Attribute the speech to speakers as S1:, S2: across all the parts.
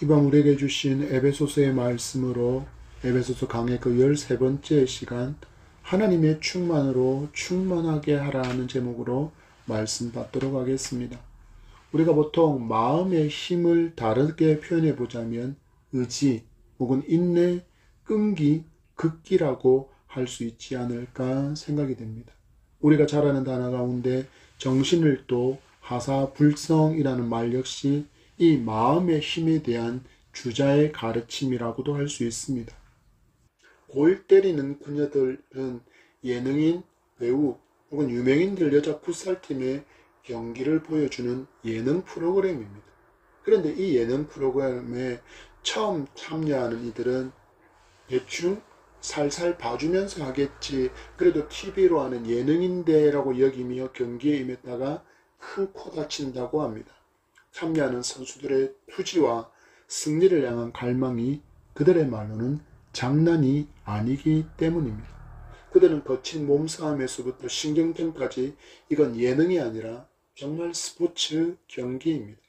S1: 이번 우리에게 주신 에베소서의 말씀으로 에베소서 강의 그 13번째 시간 하나님의 충만으로 충만하게 하라는 제목으로 말씀 받도록 하겠습니다. 우리가 보통 마음의 힘을 다르게 표현해 보자면 의지 혹은 인내, 끈기, 극기라고 할 수 있지 않을까 생각이 됩니다. 우리가 잘 아는 단어 가운데 정신을도, 하사불성이라는 말 역시 이 마음의 힘에 대한 주자의 가르침이라고도 할 수 있습니다. 골 때리는 그녀들은 예능인, 배우 혹은 유명인들 여자 풋살팀의 경기를 보여주는 예능 프로그램입니다. 그런데 이 예능 프로그램에 처음 참여하는 이들은 대충 살살 봐주면서 하겠지, 그래도 TV로 하는 예능인데라고 여기며 경기에 임했다가 큰 코 다친다고 합니다. 참여하는 선수들의 투지와 승리를 향한 갈망이 그들의 말로는 장난이 아니기 때문입니다. 그들은 거친 몸싸움에서부터 신경전까지 이건 예능이 아니라 정말 스포츠 경기입니다.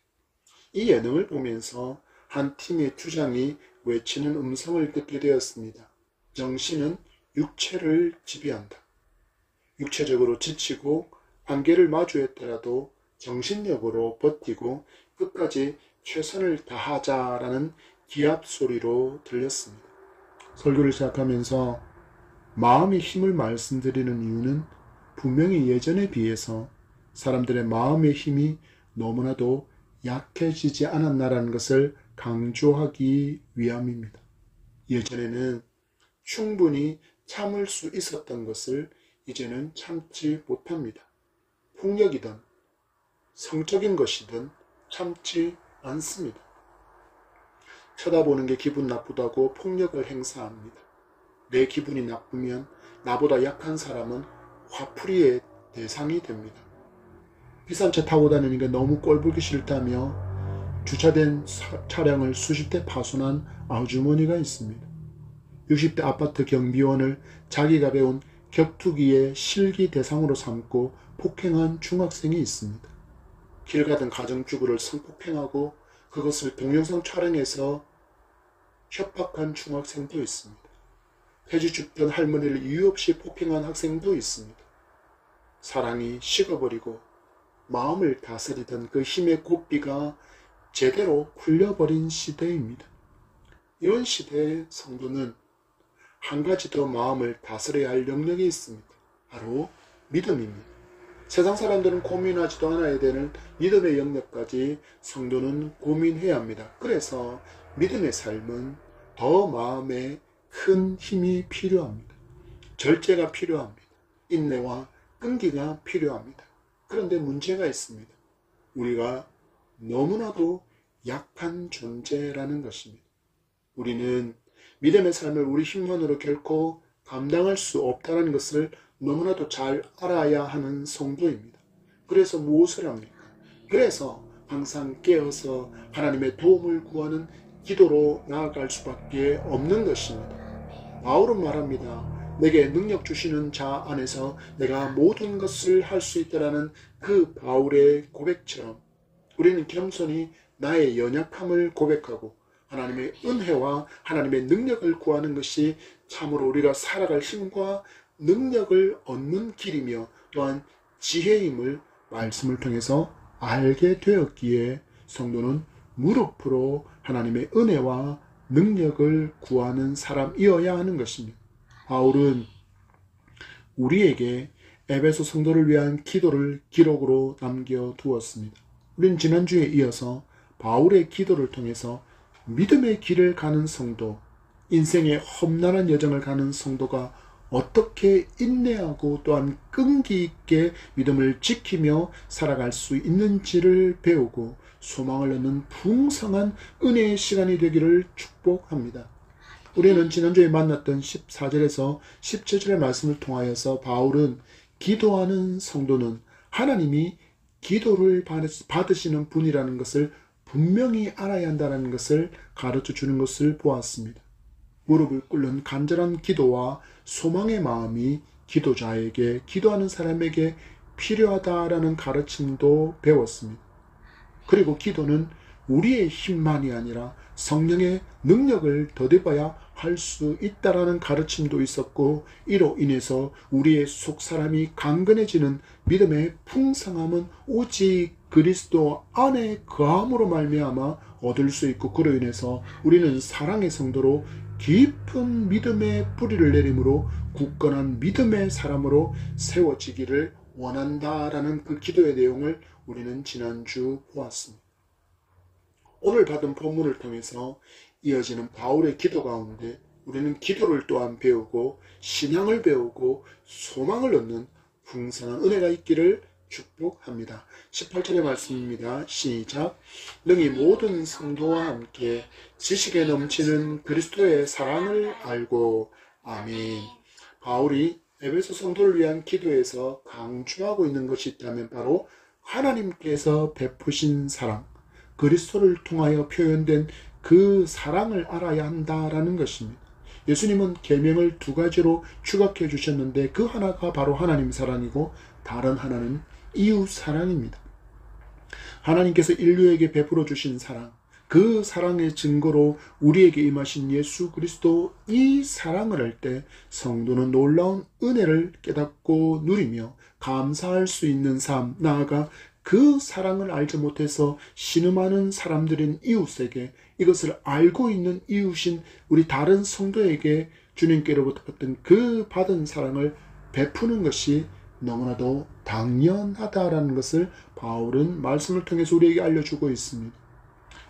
S1: 이 예능을 보면서 한 팀의 주장이 외치는 음성을 듣게 되었습니다. 정신은 육체를 지배한다. 육체적으로 지치고 한계를 마주했더라도 정신력으로 버티고 끝까지 최선을 다하자라는 기합 소리로 들렸습니다. 설교를 시작하면서 마음의 힘을 말씀드리는 이유는 분명히 예전에 비해서 사람들의 마음의 힘이 너무나도 약해지지 않았나라는 것을 강조하기 위함입니다. 예전에는 충분히 참을 수 있었던 것을 이제는 참지 못합니다. 폭력이든 성적인 것이든 참지 않습니다. 쳐다보는 게 기분 나쁘다고 폭력을 행사합니다. 내 기분이 나쁘면 나보다 약한 사람은 화풀이의 대상이 됩니다. 비싼 차 타고 다니는 게 너무 꼴보기 싫다며 주차된 차량을 수십 대 파손한 아주머니가 있습니다. 60대 아파트 경비원을 자기가 배운 격투기의 실기 대상으로 삼고 폭행한 중학생이 있습니다. 길 가던 가정주부를 성폭행하고 그것을 동영상 촬영해서 협박한 중학생도 있습니다. 폐지 줍던 할머니를 이유 없이 폭행한 학생도 있습니다. 사랑이 식어버리고 마음을 다스리던 그 힘의 고삐가 제대로 풀려버린 시대입니다. 이런 시대의 성도는 한 가지 더 마음을 다스려야 할 영역이 있습니다. 바로 믿음입니다. 세상 사람들은 고민하지도 않아야 되는 믿음의 영역까지 성도는 고민해야 합니다. 그래서 믿음의 삶은 더 마음에 큰 힘이 필요합니다. 절제가 필요합니다. 인내와 끈기가 필요합니다. 그런데 문제가 있습니다. 우리가 너무나도 약한 존재라는 것입니다. 우리는 믿음의 삶을 우리 힘만으로 결코 감당할 수 없다는 것을 너무나도 잘 알아야 하는 성도입니다. 그래서 무엇을 합니까? 그래서 항상 깨어서 하나님의 도움을 구하는 기도로 나아갈 수밖에 없는 것입니다. 바울은 말합니다. 내게 능력 주시는 자 안에서 내가 모든 것을 할 수 있다라는 그 바울의 고백처럼 우리는 겸손히 나의 연약함을 고백하고 하나님의 은혜와 하나님의 능력을 구하는 것이 참으로 우리가 살아갈 힘과 능력을 얻는 길이며 또한 지혜임을 말씀을 통해서 알게 되었기에 성도는 무릎으로 하나님의 은혜와 능력을 구하는 사람이어야 하는 것입니다. 바울은 우리에게 에베소 성도를 위한 기도를 기록으로 남겨두었습니다. 우리는 지난주에 이어서 바울의 기도를 통해서 믿음의 길을 가는 성도, 인생의 험난한 여정을 가는 성도가 어떻게 인내하고 또한 끈기 있게 믿음을 지키며 살아갈 수 있는지를 배우고 소망을 얻는 풍성한 은혜의 시간이 되기를 축복합니다. 우리는 지난주에 만났던 14절에서 17절의 말씀을 통하여서 바울은 기도하는 성도는 하나님이 기도를 받으시는 분이라는 것을 분명히 알아야 한다는 것을 가르쳐 주는 것을 보았습니다. 무릎을 꿇는 간절한 기도와 소망의 마음이 기도자에게, 기도하는 사람에게 필요하다라는 가르침도 배웠습니다. 그리고 기도는 우리의 힘만이 아니라 성령의 능력을 더입어야 할 수 있다라는 가르침도 있었고, 이로 인해서 우리의 속사람이 강건해지는 믿음의 풍성함은 오직 그리스도 안에 거함으로 말미암아 얻을 수 있고, 그로 인해서 우리는 사랑의 성도로 깊은 믿음의 뿌리를 내림으로 굳건한 믿음의 사람으로 세워지기를 원한다라는 그 기도의 내용을 우리는 지난주 보았습니다. 오늘 받은 본문을 통해서 이어지는 바울의 기도 가운데 우리는 기도를 또한 배우고 신앙을 배우고 소망을 얻는 풍성한 은혜가 있기를 축복합니다. 18절의 말씀입니다. 시작. 능히 모든 성도와 함께 지식에 넘치는 그리스도의 사랑을 알고. 아멘. 바울이 에베소 성도를 위한 기도에서 강조하고 있는 것이 있다면 바로 하나님께서 베푸신 사랑, 그리스도를 통하여 표현된 그 사랑을 알아야 한다라는 것입니다. 예수님은 계명을 두 가지로 추각해 주셨는데 그 하나가 바로 하나님 사랑이고 다른 하나는 이웃 사랑입니다. 하나님께서 인류에게 베풀어 주신 사랑, 그 사랑의 증거로 우리에게 임하신 예수 그리스도, 이 사랑을 할 때 성도는 놀라운 은혜를 깨닫고 누리며 감사할 수 있는 삶, 나아가 그 사랑을 알지 못해서 신음하는 사람들인 이웃에게, 이것을 알고 있는 이웃인 우리 다른 성도에게 주님께로부터 받은 그 받은 사랑을 베푸는 것이 너무나도 당연하다라는 것을 바울은 말씀을 통해서 우리에게 알려주고 있습니다.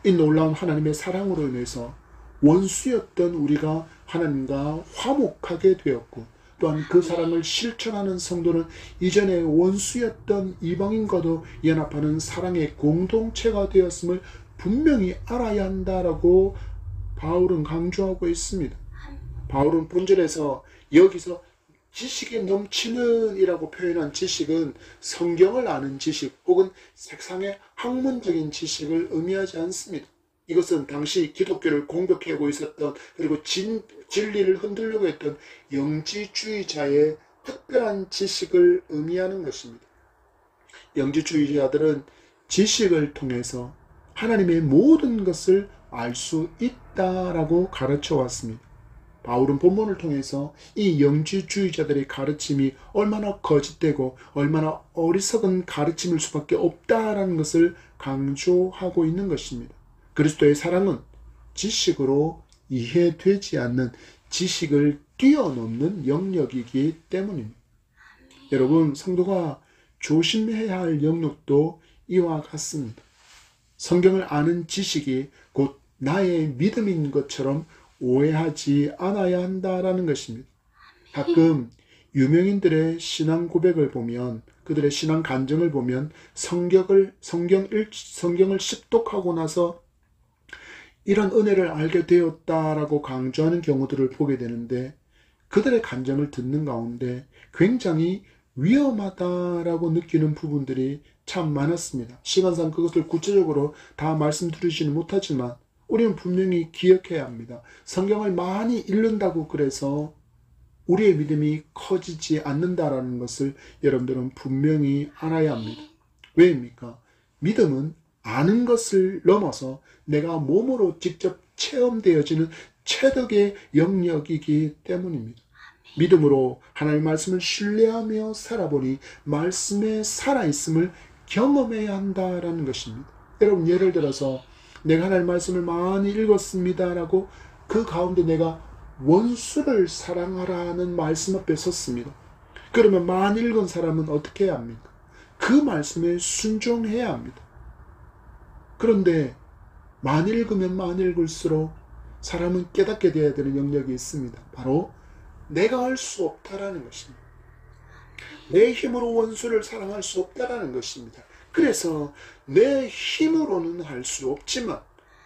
S1: 이 놀라운 하나님의 사랑으로 인해서 원수였던 우리가 하나님과 화목하게 되었고, 또한 그 사랑을 실천하는 성도는 이전에 원수였던 이방인과도 연합하는 사랑의 공동체가 되었음을 분명히 알아야 한다라고 바울은 강조하고 있습니다. 바울은 본절에서 여기서 지식에 넘치는 이라고 표현한 지식은 성경을 아는 지식 혹은 세상의 학문적인 지식을 의미하지 않습니다. 이것은 당시 기독교를 공격하고 있었던, 그리고 진리를 흔들려고 했던 영지주의자의 특별한 지식을 의미하는 것입니다. 영지주의자들은 지식을 통해서 하나님의 모든 것을 알 수 있다라고 가르쳐 왔습니다. 바울은 본문을 통해서 이 영지주의자들의 가르침이 얼마나 거짓되고 얼마나 어리석은 가르침일 수밖에 없다라는 것을 강조하고 있는 것입니다. 그리스도의 사랑은 지식으로 이해되지 않는, 지식을 뛰어넘는 영역이기 때문입니다. 여러분, 성도가 조심해야 할 영역도 이와 같습니다. 성경을 아는 지식이 곧 나의 믿음인 것처럼 오해하지 않아야 한다라는 것입니다. 가끔 유명인들의 신앙 고백을 보면, 그들의 신앙 간증을 보면 성경을 식독하고 나서 이런 은혜를 알게 되었다라고 강조하는 경우들을 보게 되는데, 그들의 간증을 듣는 가운데 굉장히 위험하다라고 느끼는 부분들이 참 많았습니다. 시간상 그것을 구체적으로 다 말씀드리지는 못하지만 우리는 분명히 기억해야 합니다. 성경을 많이 읽는다고 그래서 우리의 믿음이 커지지 않는다라는 것을 여러분들은 분명히 알아야 합니다. 왜입니까? 믿음은 아는 것을 넘어서 내가 몸으로 직접 체험되어지는 체득의 영역이기 때문입니다. 믿음으로 하나님의 말씀을 신뢰하며 살아보니 말씀에 살아있음을 경험해야 한다라는 것입니다. 여러분, 예를 들어서 내가 하나님의 말씀을 많이 읽었습니다라고 그 가운데 내가 원수를 사랑하라는 말씀 앞에 섰습니다. 그러면 많이 읽은 사람은 어떻게 해야 합니까? 그 말씀에 순종해야 합니다. 그런데 많이 읽으면 많이 읽을수록 사람은 깨닫게 되어야 되는 영역이 있습니다. 바로 내가 할 수 없다라는 것입니다. 내 힘으로 원수를 사랑할 수 없다라는 것입니다. 그래서 내 힘으로는 할 수 없지만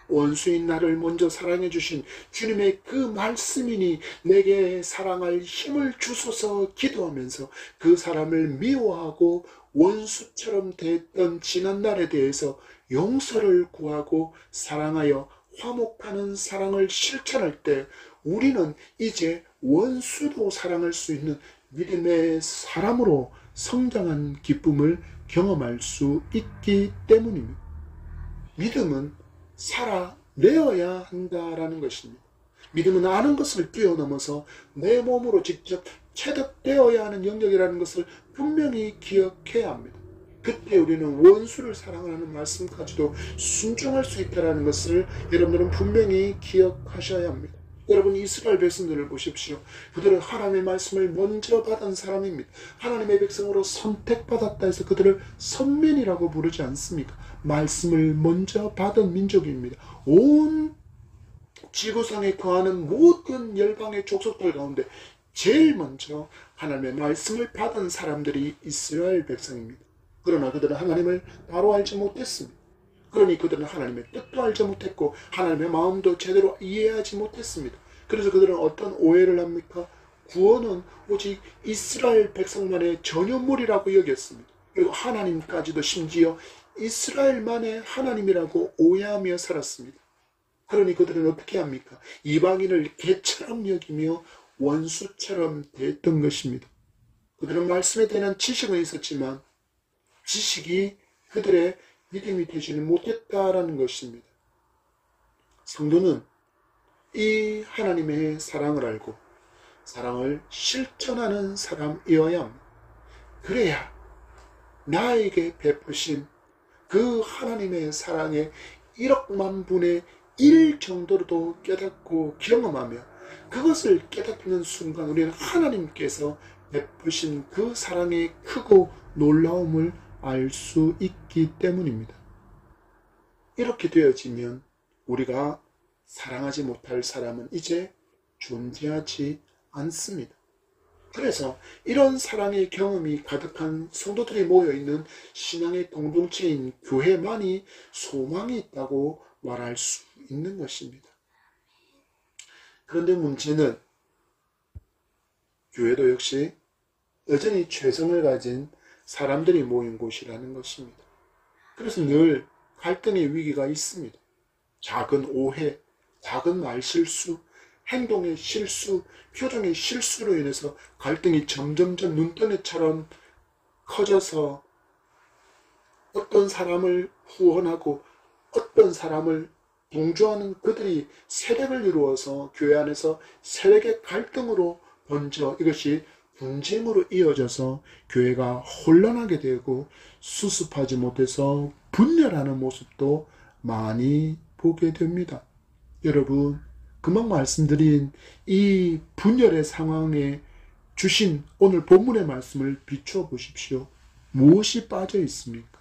S1: 원수인 나를 먼저 사랑해 주신 주님의 그 말씀이니 내게 사랑할 힘을 주소서 기도하면서 그 사람을 미워하고 원수처럼 됐던 지난날에 대해서 용서를 구하고 사랑하여 화목하는 사랑을 실천할 때 우리는 이제 원수도 사랑할 수 있는 믿음의 사람으로 성장한 기쁨을 경험할 수 있기 때문입니다. 믿음은 살아내어야 한다라는 것입니다. 믿음은 아는 것을 뛰어넘어서 내 몸으로 직접 체득되어야 하는 영역이라는 것을 분명히 기억해야 합니다. 그때 우리는 원수를 사랑하는 말씀까지도 순종할 수 있다는 것을 여러분들은 분명히 기억하셔야 합니다. 여러분, 이스라엘 백성들을 보십시오. 그들은 하나님의 말씀을 먼저 받은 사람입니다. 하나님의 백성으로 선택받았다 해서 그들을 선민이라고 부르지 않습니까? 말씀을 먼저 받은 민족입니다. 온 지구상에 거하는 모든 열방의 족속들 가운데 제일 먼저 하나님의 말씀을 받은 사람들이 이스라엘 백성입니다. 그러나 그들은 하나님을 바로 알지 못했습니다. 그러니 그들은 하나님의 뜻도 알지 못했고 하나님의 마음도 제대로 이해하지 못했습니다. 그래서 그들은 어떤 오해를 합니까? 구원은 오직 이스라엘 백성만의 전유물이라고 여겼습니다. 그리고 하나님까지도 심지어 이스라엘만의 하나님이라고 오해하며 살았습니다. 그러니 그들은 어떻게 합니까? 이방인을 개처럼 여기며 원수처럼 대했던 것입니다. 그들은 말씀에 대한 지식은 있었지만 지식이 그들의 믿음이 되지는 못했다라는 것입니다. 성도는 이 하나님의 사랑을 알고 사랑을 실천하는 사람이어야 합니다. 그래야 나에게 베푸신 그 하나님의 사랑의 1억만 분의 1 정도로도 깨닫고 경험하며 그것을 깨닫는 순간 우리는 하나님께서 베푸신 그 사랑의 크고 놀라움을 알 수 있기 때문입니다. 이렇게 되어지면 우리가 사랑하지 못할 사람은 이제 존재하지 않습니다. 그래서 이런 사랑의 경험이 가득한 성도들이 모여있는 신앙의 공동체인 교회만이 소망이 있다고 말할 수 있는 것입니다. 그런데 문제는 교회도 역시 여전히 죄성을 가진 사람들이 모인 곳이라는 것입니다. 그래서 늘 갈등의 위기가 있습니다. 작은 오해, 작은 말실수, 행동의 실수, 표정의 실수로 인해서 갈등이 점점점 눈덩이처럼 커져서 어떤 사람을 후원하고 어떤 사람을 동조하는 그들이 세력을 이루어서 교회 안에서 세력의 갈등으로 번져 이것이 분쟁으로 이어져서 교회가 혼란하게 되고 수습하지 못해서 분열하는 모습도 많이 보게 됩니다. 여러분, 금방 말씀드린 이 분열의 상황에 주신 오늘 본문의 말씀을 비추어 보십시오. 무엇이 빠져 있습니까?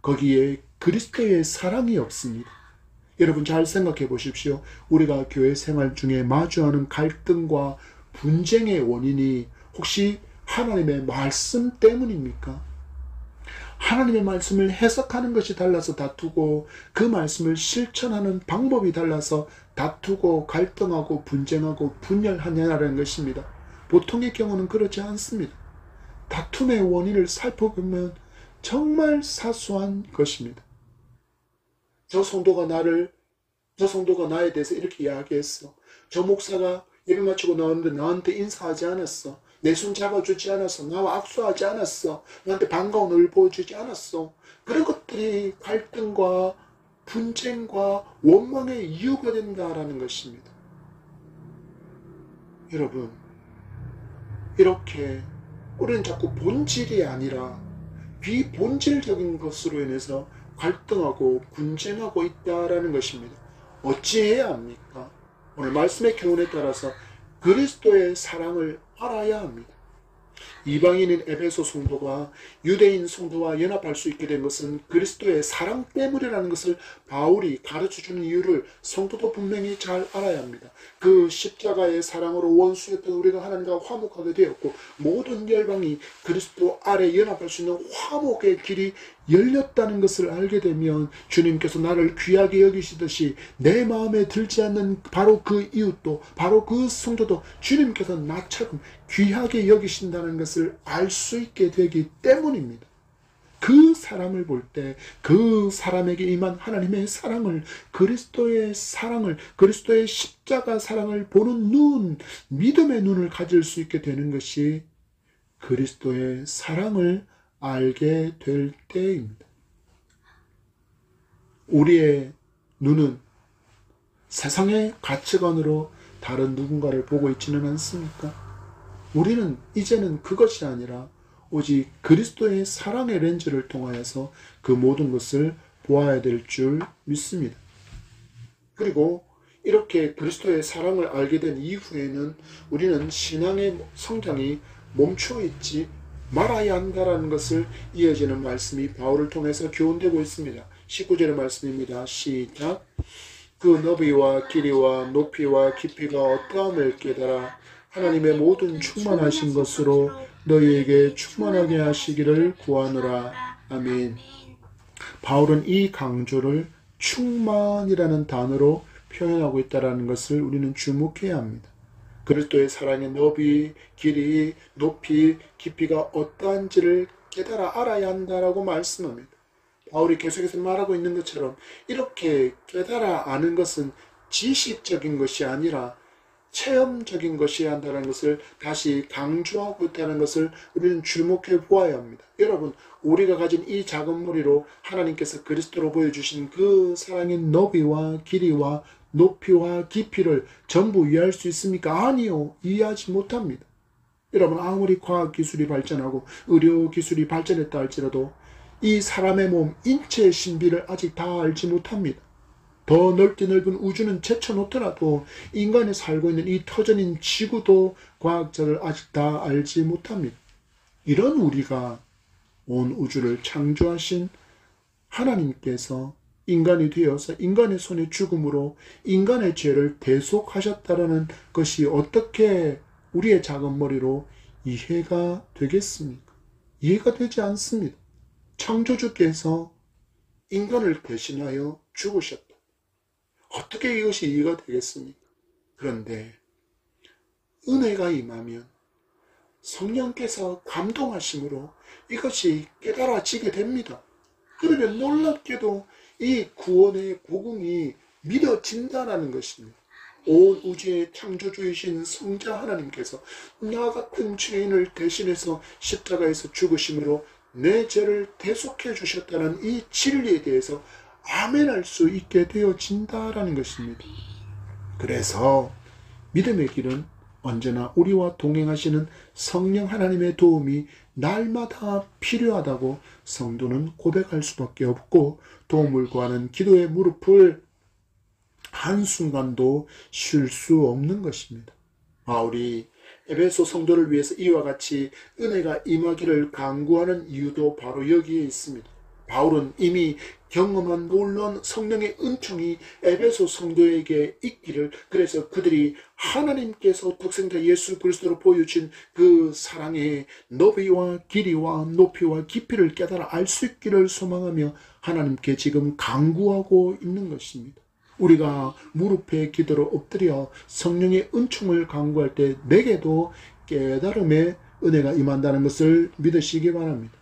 S1: 거기에 그리스도의 사랑이 없습니다. 여러분 잘 생각해 보십시오. 우리가 교회 생활 중에 마주하는 갈등과 분쟁의 원인이 혹시 하나님의 말씀 때문입니까? 하나님의 말씀을 해석하는 것이 달라서 다투고 그 말씀을 실천하는 방법이 달라서 다투고 갈등하고 분쟁하고 분열하냐는 것입니다. 보통의 경우는 그렇지 않습니다. 다툼의 원인을 살펴보면 정말 사소한 것입니다. 저 성도가 나에 대해서 이렇게 이야기했어. 저 목사가 예배 마치고 나왔는데 나한테 인사하지 않았어. 내 손 잡아주지 않았어. 나와 악수하지 않았어. 나한테 반가운 얼굴 보여주지 않았어. 그런 것들이 갈등과 분쟁과 원망의 이유가 된다라는 것입니다. 여러분, 이렇게 우리는 자꾸 본질이 아니라 비본질적인 것으로 인해서 갈등하고 분쟁하고 있다라는 것입니다. 어찌해야 합니까? 오늘 말씀의 교훈에 따라서 그리스도의 사랑을 알아야 합니다. 이방인인 에베소 성도가 유대인 성도와 연합할 수 있게 된 것은 그리스도의 사랑 때문이라는 것을 바울이 가르쳐주는 이유를 성도도 분명히 잘 알아야 합니다. 그 십자가의 사랑으로 원수였던 우리가 하나님과 화목하게 되었고 모든 열방이 그리스도 아래 연합할 수 있는 화목의 길이 열렸다는 것을 알게 되면 주님께서 나를 귀하게 여기시듯이 내 마음에 들지 않는 바로 그 이웃도 바로 그 성도도 주님께서 나처럼 귀하게 여기신다는 것을 알 수 있게 되기 때문입니다. 그 사람을 볼 때 그 사람에게 임한 하나님의 사랑을 그리스도의 십자가 사랑을 보는 눈, 믿음의 눈을 가질 수 있게 되는 것이 그리스도의 사랑을 알게 될 때입니다. 우리의 눈은 세상의 가치관으로 다른 누군가를 보고 있지는 않습니까? 우리는 이제는 그것이 아니라 오직 그리스도의 사랑의 렌즈를 통하여서 그 모든 것을 보아야 될 줄 믿습니다. 그리고 이렇게 그리스도의 사랑을 알게 된 이후에는 우리는 신앙의 성장이 멈추어 있지 말아야 한다라는 것을 이어지는 말씀이 바울을 통해서 교훈되고 있습니다. 19절의 말씀입니다. 시작. 그 너비와 길이와 높이와 깊이가 어떠함을 깨달아 하나님의 모든 충만하신 것으로 너희에게 충만하게 하시기를 구하노라. 아멘. 바울은 이 강조를 충만이라는 단어로 표현하고 있다는 것을 우리는 주목해야 합니다. 그리스도의 사랑의 너비, 길이, 높이, 깊이가 어떠한지를 깨달아 알아야 한다라고 말씀합니다. 바울이 계속해서 말하고 있는 것처럼 이렇게 깨달아 아는 것은 지식적인 것이 아니라 체험적인 것이어야 한다는 것을 다시 강조하고 있다는 것을 우리는 주목해 보아야 합니다. 여러분, 우리가 가진 이 작은 머리로 하나님께서 그리스도로 보여주신 그 사랑의 너비와 길이와 높이와 깊이를 전부 이해할 수 있습니까? 아니요. 이해하지 못합니다. 여러분, 아무리 과학기술이 발전하고 의료기술이 발전했다 할지라도 이 사람의 몸, 인체의 신비를 아직 다 알지 못합니다. 더 넓디 넓은 우주는 제쳐놓더라도 인간이 살고 있는 이 터전인 지구도 과학자를 아직 다 알지 못합니다. 이런 우리가 온 우주를 창조하신 하나님께서 인간이 되어서 인간의 손의 죽음으로 인간의 죄를 대속하셨다라는 것이 어떻게 우리의 작은 머리로 이해가 되겠습니까? 이해가 되지 않습니다. 창조주께서 인간을 대신하여 죽으셨다. 어떻게 이것이 이해가 되겠습니까? 그런데 은혜가 임하면 성령께서 감동하심으로 이것이 깨달아지게 됩니다. 그러면 놀랍게도 이 구원의 복음이 믿어진다는 것입니다. 온 우주의 창조주이신 성자 하나님께서 나 같은 죄인을 대신해서 십자가에서 죽으심으로 내 죄를 대속해 주셨다는 이 진리에 대해서 아멘할 수 있게 되어진다라는 것입니다. 그래서 믿음의 길은 언제나 우리와 동행하시는 성령 하나님의 도움이 날마다 필요하다고 성도는 고백할 수밖에 없고, 도움을 구하는 기도의 무릎을 한순간도 쉴 수 없는 것입니다. 바울이 에베소 성도를 위해서 이와 같이 은혜가 임하기를 간구하는 이유도 바로 여기에 있습니다. 바울은 이미 경험한 놀라운 성령의 은총이 에베소 성도에게 있기를, 그래서 그들이 하나님께서 독생자 예수 그리스도로 보여준 그 사랑의 너비와 길이와 높이와 깊이를 깨달아 알 수 있기를 소망하며 하나님께 지금 간구하고 있는 것입니다. 우리가 무릎에 기도로 엎드려 성령의 은총을 간구할 때 내게도 깨달음의 은혜가 임한다는 것을 믿으시기 바랍니다.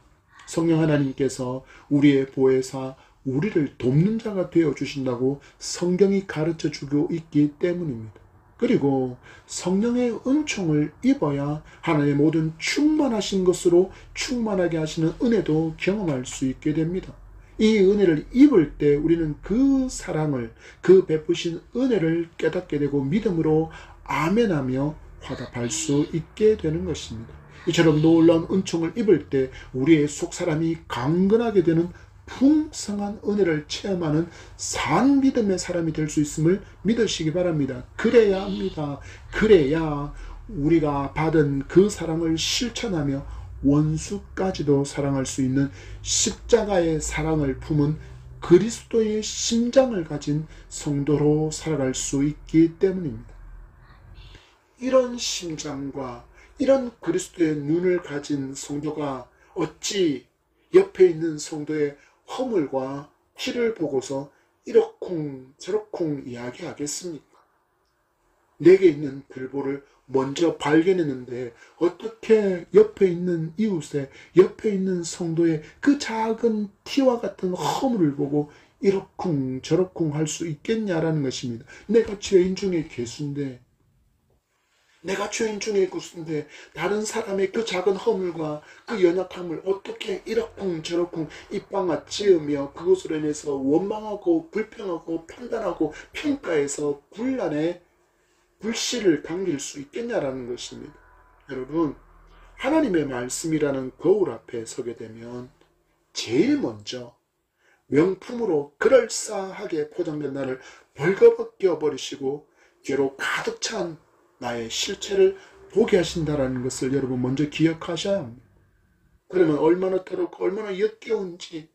S1: 성령 하나님께서 우리의 보혜사, 우리를 돕는 자가 되어주신다고 성경이 가르쳐주고 있기 때문입니다. 그리고 성령의 은총을 입어야 하나님의 모든 충만하신 것으로 충만하게 하시는 은혜도 경험할 수 있게 됩니다. 이 은혜를 입을 때 우리는 그 사랑을, 그 베푸신 은혜를 깨닫게 되고 믿음으로 아멘하며 화답할 수 있게 되는 것입니다. 이처럼 놀라운 은총을 입을 때 우리의 속사람이 강건하게 되는 풍성한 은혜를 체험하는 산 믿음의 사람이 될 수 있음을 믿으시기 바랍니다. 그래야 합니다. 그래야 우리가 받은 그 사랑을 실천하며 원수까지도 사랑할 수 있는 십자가의 사랑을 품은 그리스도의 심장을 가진 성도로 살아갈 수 있기 때문입니다. 이런 심장과 이런 그리스도의 눈을 가진 성도가 어찌 옆에 있는 성도의 허물과 티를 보고서 이러쿵 저러쿵 이야기하겠습니까? 내게 있는 들보를 먼저 발견했는데 어떻게 옆에 있는 이웃의, 옆에 있는 성도의 그 작은 티와 같은 허물을 보고 이러쿵 저러쿵 할 수 있겠냐라는 것입니다. 내가 죄인 중에 괴수인데 내가 죄인 중에 있는데 다른 사람의 그 작은 허물과 그 연약함을 어떻게 이러쿵저러쿵 입방아 찌으며 그것으로 인해서 원망하고 불평하고 판단하고 평가해서 분란의 불씨를 당길 수 있겠냐라는 것입니다. 여러분, 하나님의 말씀이라는 거울 앞에 서게 되면 제일 먼저 명품으로 그럴싸하게 포장된 나를 벌거벗겨 버리시고 죄로 가득 찬 나의 실체를 보게 하신다는 것을 여러분 먼저 기억하셔야 합니다. 그러면 얼마나 더럽고 얼마나 역겨운지,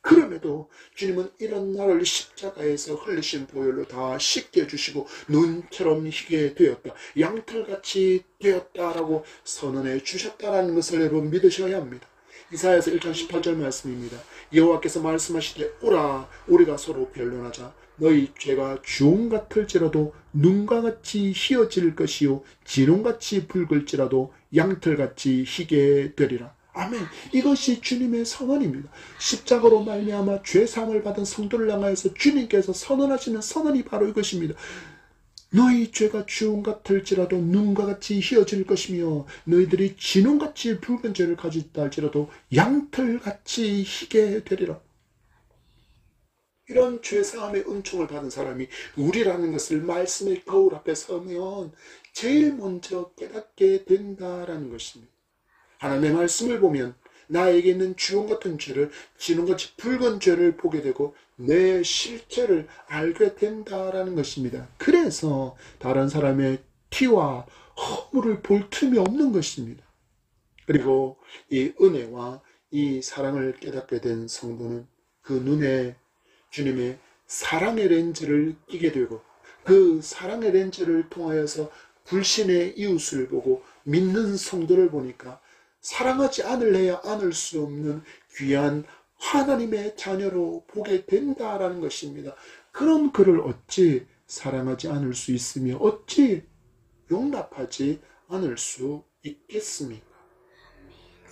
S1: 그럼에도 주님은 이런 나를 십자가에서 흘리신 보혈로 다 씻겨주시고 눈처럼 희게 되었다, 양털같이 되었다라고 선언해 주셨다는 것을 여러분 믿으셔야 합니다. 이사야서 1장 18절 말씀입니다. 여호와께서 말씀하시되 오라 우리가 서로 변론하자. 너희 죄가 주홍 같을지라도 눈과 같이 희어질 것이요 진홍같이 붉을지라도 양털같이 희게 되리라. 아멘. 이것이 주님의 선언입니다. 십자가로 말미암아 죄사함을 받은 성도를 향하여서 주님께서 선언하시는 선언이 바로 이것입니다. 너희 죄가 주홍 같을지라도 눈과 같이 희어질 것이며 너희들이 진홍같이 붉은 죄를 가지다 할지라도 양털같이 희게 되리라. 이런 죄사함의 은총을 받은 사람이 우리라는 것을 말씀의 거울 앞에 서면 제일 먼저 깨닫게 된다라는 것입니다. 하나님의 말씀을 보면 나에게 있는 주홍 같은 죄를, 진홍같이 붉은 죄를 보게 되고 내 실체를 알게 된다라는 것입니다. 그래서 다른 사람의 티와 허물을 볼 틈이 없는 것입니다. 그리고 이 은혜와 이 사랑을 깨닫게 된 성도는 그 눈에 주님의 사랑의 렌즈를 끼게 되고 그 사랑의 렌즈를 통하여서 불신의 이웃을 보고 믿는 성도를 보니까 사랑하지 않을래야 않을 수 없는 귀한 하나님의 자녀로 보게 된다라는 것입니다. 그럼 그를 어찌 사랑하지 않을 수 있으며 어찌 용납하지 않을 수 있겠습니까?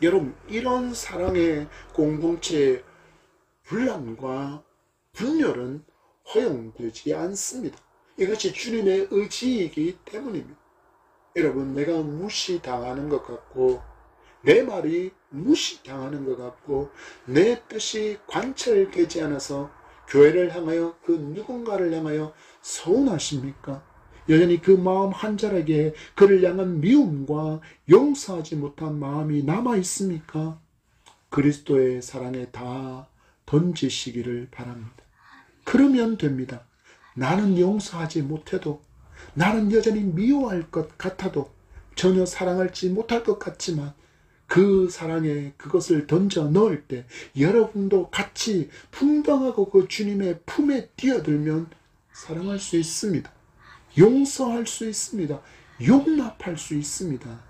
S1: 여러분, 이런 사랑의 공동체의 분란과 분열은 허용되지 않습니다. 이것이 주님의 의지이기 때문입니다. 여러분, 내가 무시당하는 것 같고 내 말이 무시당하는 것 같고 내 뜻이 관철되지 않아서 교회를 향하여 그 누군가를 향하여 서운하십니까? 여전히 그 마음 한절하게 그를 향한 미움과 용서하지 못한 마음이 남아 있습니까? 그리스도의 사랑에 다 던지시기를 바랍니다. 그러면 됩니다. 나는 용서하지 못해도, 나는 여전히 미워할 것 같아도, 전혀 사랑하지 못할 것 같지만 그 사랑에 그것을 던져 넣을 때 여러분도 같이 풍덩하고 그 주님의 품에 뛰어들면 사랑할 수 있습니다. 용서할 수 있습니다. 용납할 수 있습니다.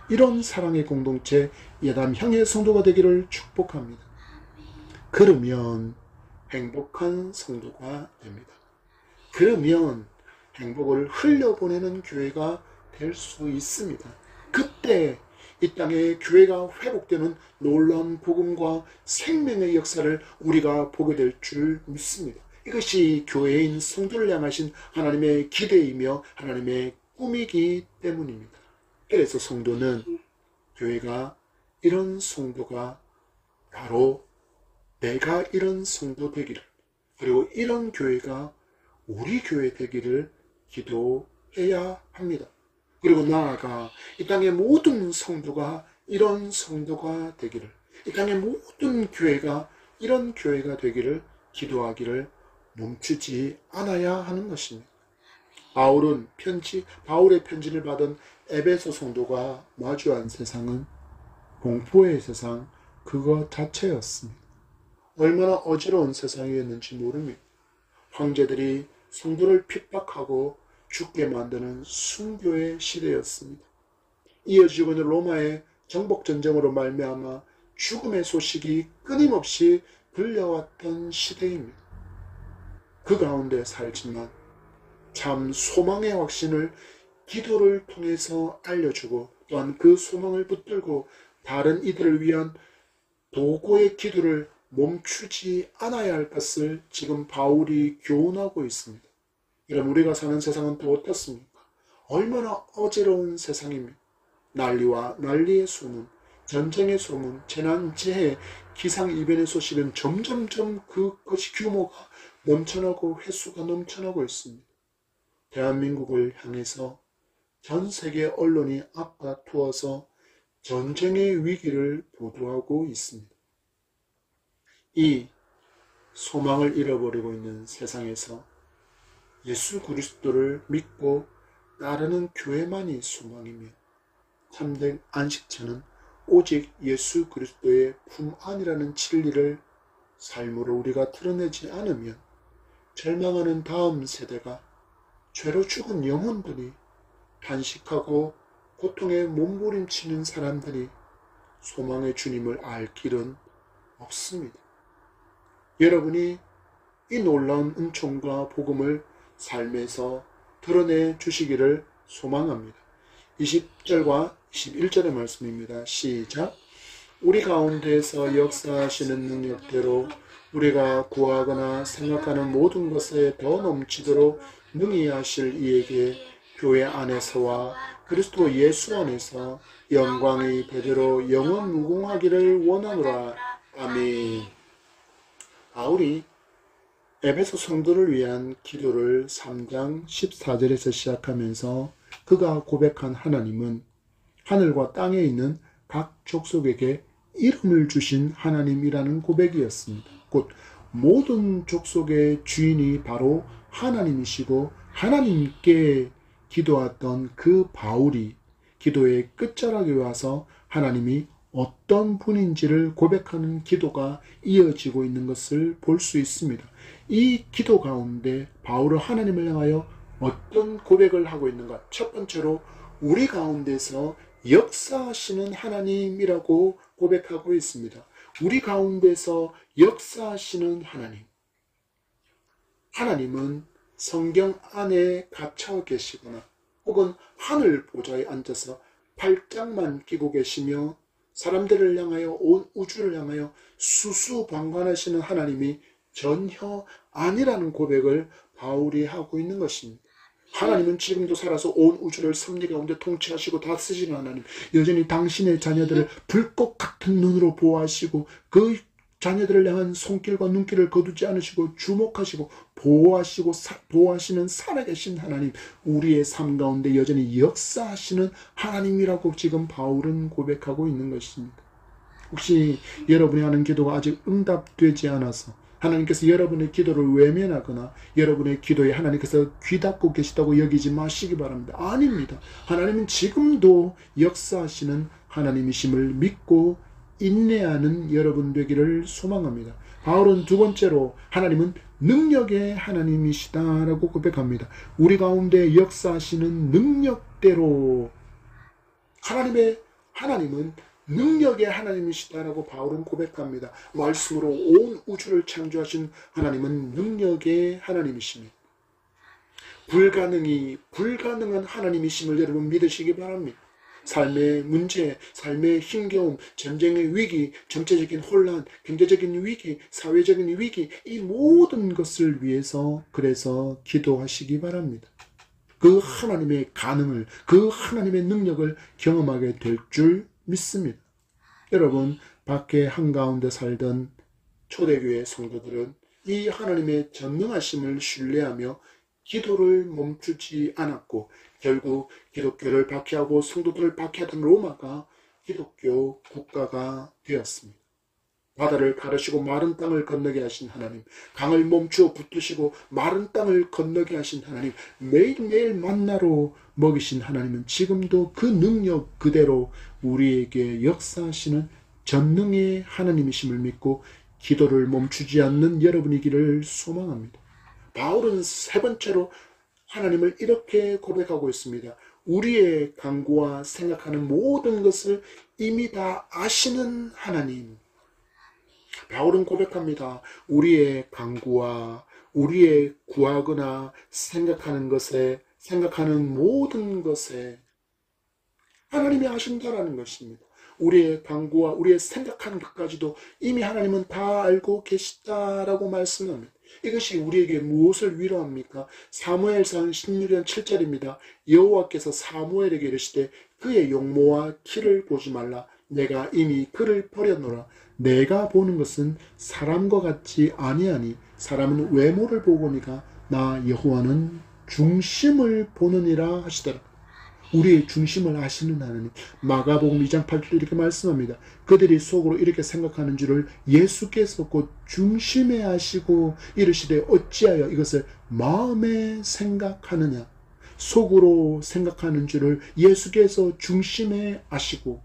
S1: 이런 사랑의 공동체 예담형의 성도가 되기를 축복합니다. 그러면 행복한 성도가 됩니다. 그러면 행복을 흘려보내는 교회가 될 수 있습니다. 그때 이 땅에 교회가 회복되는 놀라운 복음과 생명의 역사를 우리가 보게 될 줄 믿습니다. 이것이 교회인 성도를 향하신 하나님의 기대이며 하나님의 꿈이기 때문입니다. 그래서 성도는, 교회가 이런 성도가 바로 내가 이런 성도 되기를, 그리고 이런 교회가 우리 교회 되기를 기도해야 합니다. 그리고 나아가 이 땅의 모든 성도가 이런 성도가 되기를, 이 땅의 모든 교회가 이런 교회가 되기를 기도하기를 멈추지 않아야 하는 것입니다. 바울의 편지를 받은 에베소 성도가 마주한 세상은 공포의 세상 그거 자체였습니다. 얼마나 어지러운 세상이었는지 모릅니다. 황제들이 성도를 핍박하고 죽게 만드는 순교의 시대였습니다. 이어지고 있는 로마의 정복전쟁으로 말미암아 죽음의 소식이 끊임없이 들려왔던 시대입니다. 그 가운데 살지만 참 소망의 확신을 기도를 통해서 알려주고 또한 그 소망을 붙들고 다른 이들을 위한 도구의 기도를 멈추지 않아야 할 것을 지금 바울이 교훈하고 있습니다. 여러분, 우리가 사는 세상은 또 어떻습니까? 얼마나 어지러운 세상입니까? 난리와 난리의 소문, 전쟁의 소문, 재난, 재해, 기상이변의 소식은 점점점 그것이 규모가 넘쳐나고 횟수가 넘쳐나고 있습니다. 대한민국을 향해서 전 세계 언론이 앞다투어서 전쟁의 위기를 보도하고 있습니다. 이 소망을 잃어버리고 있는 세상에서 예수 그리스도를 믿고 따르는 교회만이 소망이며 참된 안식처는 오직 예수 그리스도의 품 안이라는 진리를 삶으로 우리가 드러내지 않으면 절망하는 다음 세대가 죄로 죽은 영혼들이 탄식하고 고통에 몸부림치는 사람들이 소망의 주님을 알 길은 없습니다. 여러분이 이 놀라운 은총과 복음을 삶에서 드러내 주시기를 소망합니다. 20절과 21절의 말씀입니다. 시작. 우리 가운데서 역사하시는 능력대로 우리가 구하거나 생각하는 모든 것에 더 넘치도록 능히 하실 이에게 교회 안에서와 그리스도 예수 안에서 영광이 대대로 영원 무궁하기를 원하노라. 아멘. 바울이 에베소 성도를 위한 기도를 3장 14절에서 시작하면서 그가 고백한 하나님은 하늘과 땅에 있는 각 족속에게 이름을 주신 하나님이라는 고백이었습니다. 곧 모든 족속의 주인이 바로 하나님이시고 하나님께 기도했던 그 바울이 기도의 끝자락에 와서 하나님이 어떤 분인지를 고백하는 기도가 이어지고 있는 것을 볼 수 있습니다. 이 기도 가운데 바울은 하나님을 향하여 어떤 고백을 하고 있는가? 첫 번째로 우리 가운데서 역사하시는 하나님이라고 고백하고 있습니다. 우리 가운데서 역사하시는 하나님. 하나님은 성경 안에 갇혀 계시거나 혹은 하늘 보좌에 앉아서 팔짱만 끼고 계시며 사람들을 향하여 온 우주를 향하여 수수방관하시는 하나님이 전혀 아니라는 고백을 바울이 하고 있는 것입니다. 하나님은 지금도 살아서 온 우주를 섭리 가운데 통치하시고 다스리시는 하나님, 여전히 당신의 자녀들을 불꽃 같은 눈으로 보호하시고 그 자녀들을 향한 손길과 눈길을 거두지 않으시고 주목하시고 보호하시는 살아계신 하나님, 우리의 삶 가운데 여전히 역사하시는 하나님이라고 지금 바울은 고백하고 있는 것입니다. 혹시 여러분이 하는 기도가 아직 응답되지 않아서 하나님께서 여러분의 기도를 외면하거나 여러분의 기도에 하나님께서 귀 닫고 계시다고 여기지 마시기 바랍니다. 아닙니다. 하나님은 지금도 역사하시는 하나님이심을 믿고 인내하는 여러분 되기를 소망합니다. 바울은 두 번째로 하나님은 능력의 하나님이시다라고 고백합니다. 우리 가운데 역사하시는 능력대로 하나님은 능력의 하나님이시다라고 바울은 고백합니다. 말씀으로 온 우주를 창조하신 하나님은 능력의 하나님이십니다. 불가능한 하나님이심을 여러분 믿으시기 바랍니다. 삶의 문제, 삶의 힘겨움, 전쟁의 위기, 정치적인 혼란, 경제적인 위기, 사회적인 위기, 이 모든 것을 위해서 그래서 기도하시기 바랍니다. 그 하나님의 가능을, 그 하나님의 능력을 경험하게 될 줄 믿습니다. 여러분, 밖에 한가운데 살던 초대교회 성도들은 이 하나님의 전능하심을 신뢰하며 기도를 멈추지 않았고 결국 기독교를 박해하고 성도들을 박해하던 로마가 기독교 국가가 되었습니다. 바다를 가르시고 마른 땅을 건너게 하신 하나님, 강을 멈추어 붙드시고 마른 땅을 건너게 하신 하나님, 매일매일 만나로 먹이신 하나님은 지금도 그 능력 그대로 우리에게 역사하시는 전능의 하나님이심을 믿고 기도를 멈추지 않는 여러분이기를 소망합니다. 바울은 세 번째로 하나님을 이렇게 고백하고 있습니다. 우리의 간구와 생각하는 모든 것을 이미 다 아시는 하나님. 바울은 고백합니다. 우리의 간구와 우리의 구하거나 생각하는 모든 것에 하나님이 아신다라는 것입니다. 우리의 간구와 우리의 생각하는 것까지도 이미 하나님은 다 알고 계시다라고 말씀합니다. 이것이 우리에게 무엇을 위로합니까? 사무엘상 16장 7절입니다. 여호와께서 사무엘에게 이르시되 그의 용모와 키를 보지 말라. 내가 이미 그를 버렸노라. 내가 보는 것은 사람과 같지 아니하니 사람은 외모를 보거니가 나 여호와는 중심을 보느니라 하시더라. 우리의 중심을 아시는 하나님. 마가복음 2장 8절 이렇게 말씀합니다. 그들이 속으로 이렇게 생각하는 줄을 예수께서 곧 중심에 아시고 이르시되 어찌하여 이것을 마음에 생각하느냐. 속으로 생각하는 줄을 예수께서 중심에 아시고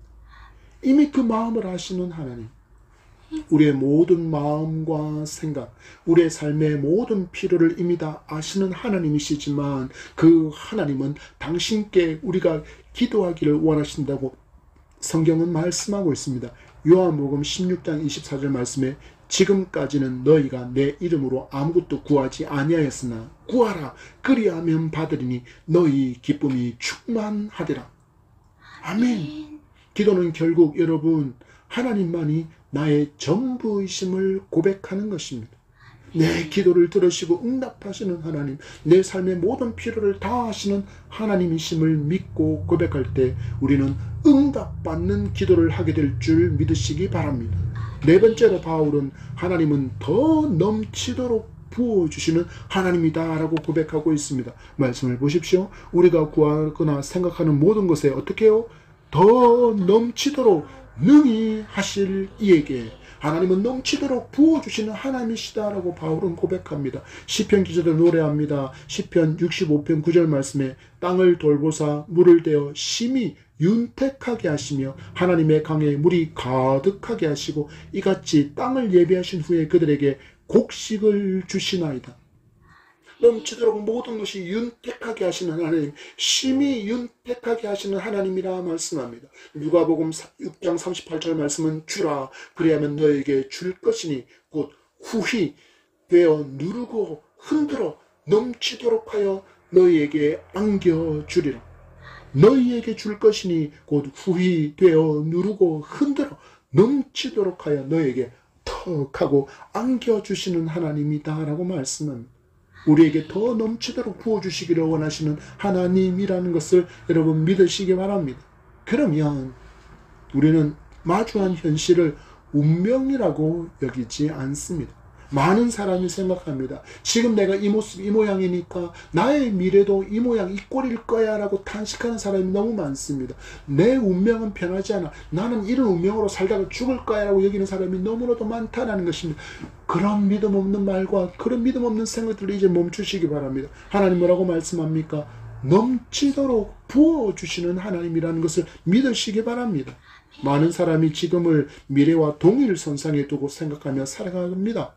S1: 이미 그 마음을 아시는 하나님. 우리의 모든 마음과 생각, 우리의 삶의 모든 필요를 이미 다 아시는 하나님이시지만 그 하나님은 당신께 우리가 기도하기를 원하신다고 성경은 말씀하고 있습니다. 요한복음 16장 24절 말씀에 지금까지는 너희가 내 이름으로 아무것도 구하지 아니하였으나 구하라 그리하면 받으리니 너희 기쁨이 충만하리라. 아멘. 기도는 결국 여러분 하나님만이 나의 전부이심을 고백하는 것입니다. 내 기도를 들으시고 응답하시는 하나님, 내 삶의 모든 필요를 다 하시는 하나님이심을 믿고 고백할 때 우리는 응답받는 기도를 하게 될 줄 믿으시기 바랍니다. 네 번째로 바울은 하나님은 더 넘치도록 부어주시는 하나님이다 라고 고백하고 있습니다. 말씀을 보십시오. 우리가 구하거나 생각하는 모든 것에 어떻게 해요? 더 넘치도록 능히 하실 이에게 하나님은 넘치도록 부어주시는 하나님이시다라고 바울은 고백합니다. 시편 기자들 노래합니다. 시편 65편 9절 말씀에 땅을 돌보사 물을 대어 심히 윤택하게 하시며 하나님의 강에 물이 가득하게 하시고 이같이 땅을 예비하신 후에 그들에게 곡식을 주시나이다. 넘치도록 모든 것이 윤택하게 하시는 하나님, 심히 윤택하게 하시는 하나님이라 말씀합니다. 누가복음 6장 38절 말씀은 주라 그리하면 너에게 줄 것이니 곧 후히 되어 누르고 흔들어 넘치도록 하여 너희에게 안겨주리라. 너희에게 줄 것이니 곧 후히 되어 누르고 흔들어 넘치도록 하여 너희에게 턱 하고 안겨주시는 하나님이다 라고 말씀합니다. 우리에게 더 넘치도록 부어주시기를 원하시는 하나님이라는 것을 여러분 믿으시기 바랍니다. 그러면 우리는 마주한 현실을 운명이라고 여기지 않습니다. 많은 사람이 생각합니다. 지금 내가 이 모습, 이 모양이니까 나의 미래도 이 모양, 이 꼴일 거야 라고 탄식하는 사람이 너무 많습니다. 내 운명은 변하지 않아. 나는 이런 운명으로 살다가 죽을 거야 라고 여기는 사람이 너무나도 많다는 것입니다. 그런 믿음 없는 말과 그런 믿음 없는 생각들을 이제 멈추시기 바랍니다. 하나님 뭐라고 말씀합니까? 넘치도록 부어주시는 하나님이라는 것을 믿으시기 바랍니다. 많은 사람이 지금을 미래와 동일선상에 두고 생각하며 살아갑니다.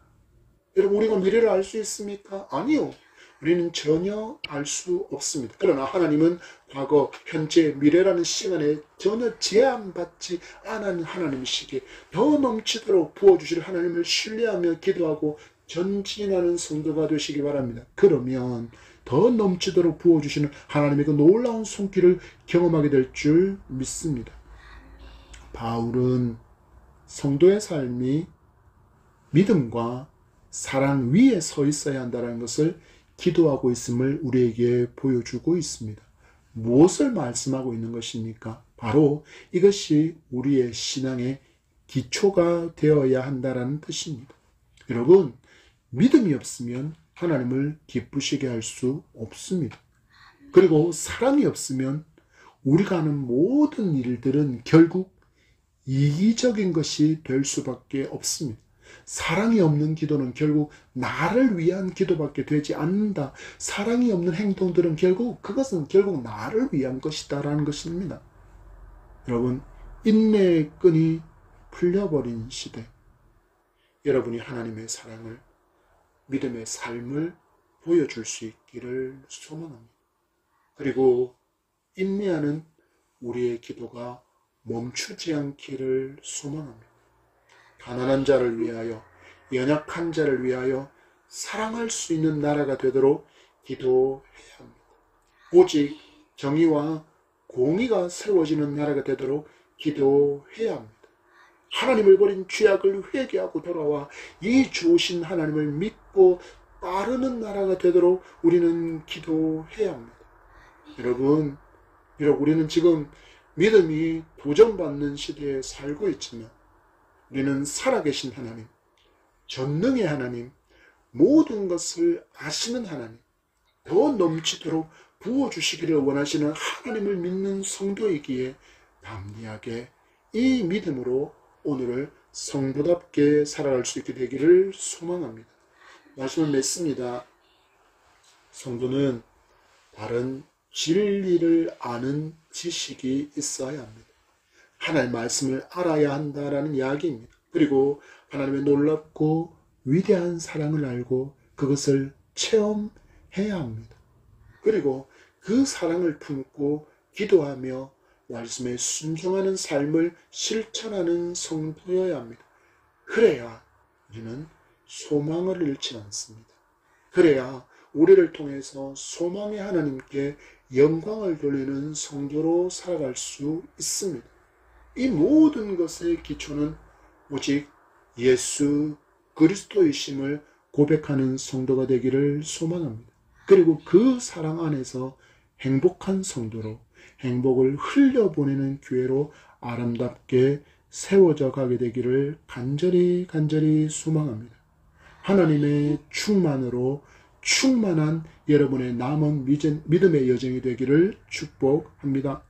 S1: 여러분 우리가 미래를 알 수 있습니까? 아니요. 우리는 전혀 알 수 없습니다. 그러나 하나님은 과거, 현재, 미래라는 시간에 전혀 제한받지 않은 하나님이시기에 더 넘치도록 부어주실 하나님을 신뢰하며 기도하고 전진하는 성도가 되시기 바랍니다. 그러면 더 넘치도록 부어주시는 하나님의 그 놀라운 손길을 경험하게 될 줄 믿습니다. 바울은 성도의 삶이 믿음과 사랑 위에 서 있어야 한다는 것을 기도하고 있음을 우리에게 보여주고 있습니다. 무엇을 말씀하고 있는 것입니까? 바로 이것이 우리의 신앙의 기초가 되어야 한다는 뜻입니다. 여러분, 믿음이 없으면 하나님을 기쁘시게 할 수 없습니다. 그리고 사랑이 없으면 우리가 하는 모든 일들은 결국 이기적인 것이 될 수밖에 없습니다. 사랑이 없는 기도는 결국 나를 위한 기도밖에 되지 않는다. 사랑이 없는 행동들은 그것은 결국 나를 위한 것이다 라는 것입니다. 여러분, 인내의 끈이 풀려버린 시대, 여러분이 하나님의 사랑을, 믿음의 삶을 보여줄 수 있기를 소망합니다. 그리고 인내하는 우리의 기도가 멈추지 않기를 소망합니다. 가난한 자를 위하여, 연약한 자를 위하여 사랑할 수 있는 나라가 되도록 기도해야 합니다. 오직 정의와 공의가 세워지는 나라가 되도록 기도해야 합니다. 하나님을 버린 죄악을 회개하고 돌아와 이 좋으신 하나님을 믿고 따르는 나라가 되도록 우리는 기도해야 합니다. 여러분, 비록 우리는 지금 믿음이 도전받는 시대에 살고 있지만 우리는 살아계신 하나님, 전능의 하나님, 모든 것을 아시는 하나님, 더 넘치도록 부어주시기를 원하시는 하나님을 믿는 성도이기에 담대하게 이 믿음으로 오늘을 성도답게 살아갈 수 있게 되기를 소망합니다. 말씀을 맺습니다. 성도는 바른 진리를 아는 지식이 있어야 합니다. 하나님의 말씀을 알아야 한다라는 이야기입니다. 그리고 하나님의 놀랍고 위대한 사랑을 알고 그것을 체험해야 합니다. 그리고 그 사랑을 품고 기도하며 말씀에 순종하는 삶을 실천하는 성도여야 합니다. 그래야 우리는 소망을 잃지 않습니다. 그래야 우리를 통해서 소망의 하나님께 영광을 돌리는 성도로 살아갈 수 있습니다. 이 모든 것의 기초는 오직 예수 그리스도이심을 고백하는 성도가 되기를 소망합니다. 그리고 그 사랑 안에서 행복한 성도로 행복을 흘려보내는 교회로 아름답게 세워져 가게 되기를 간절히 소망합니다. 하나님의 충만으로 충만한 여러분의 남은 믿음의 여정이 되기를 축복합니다.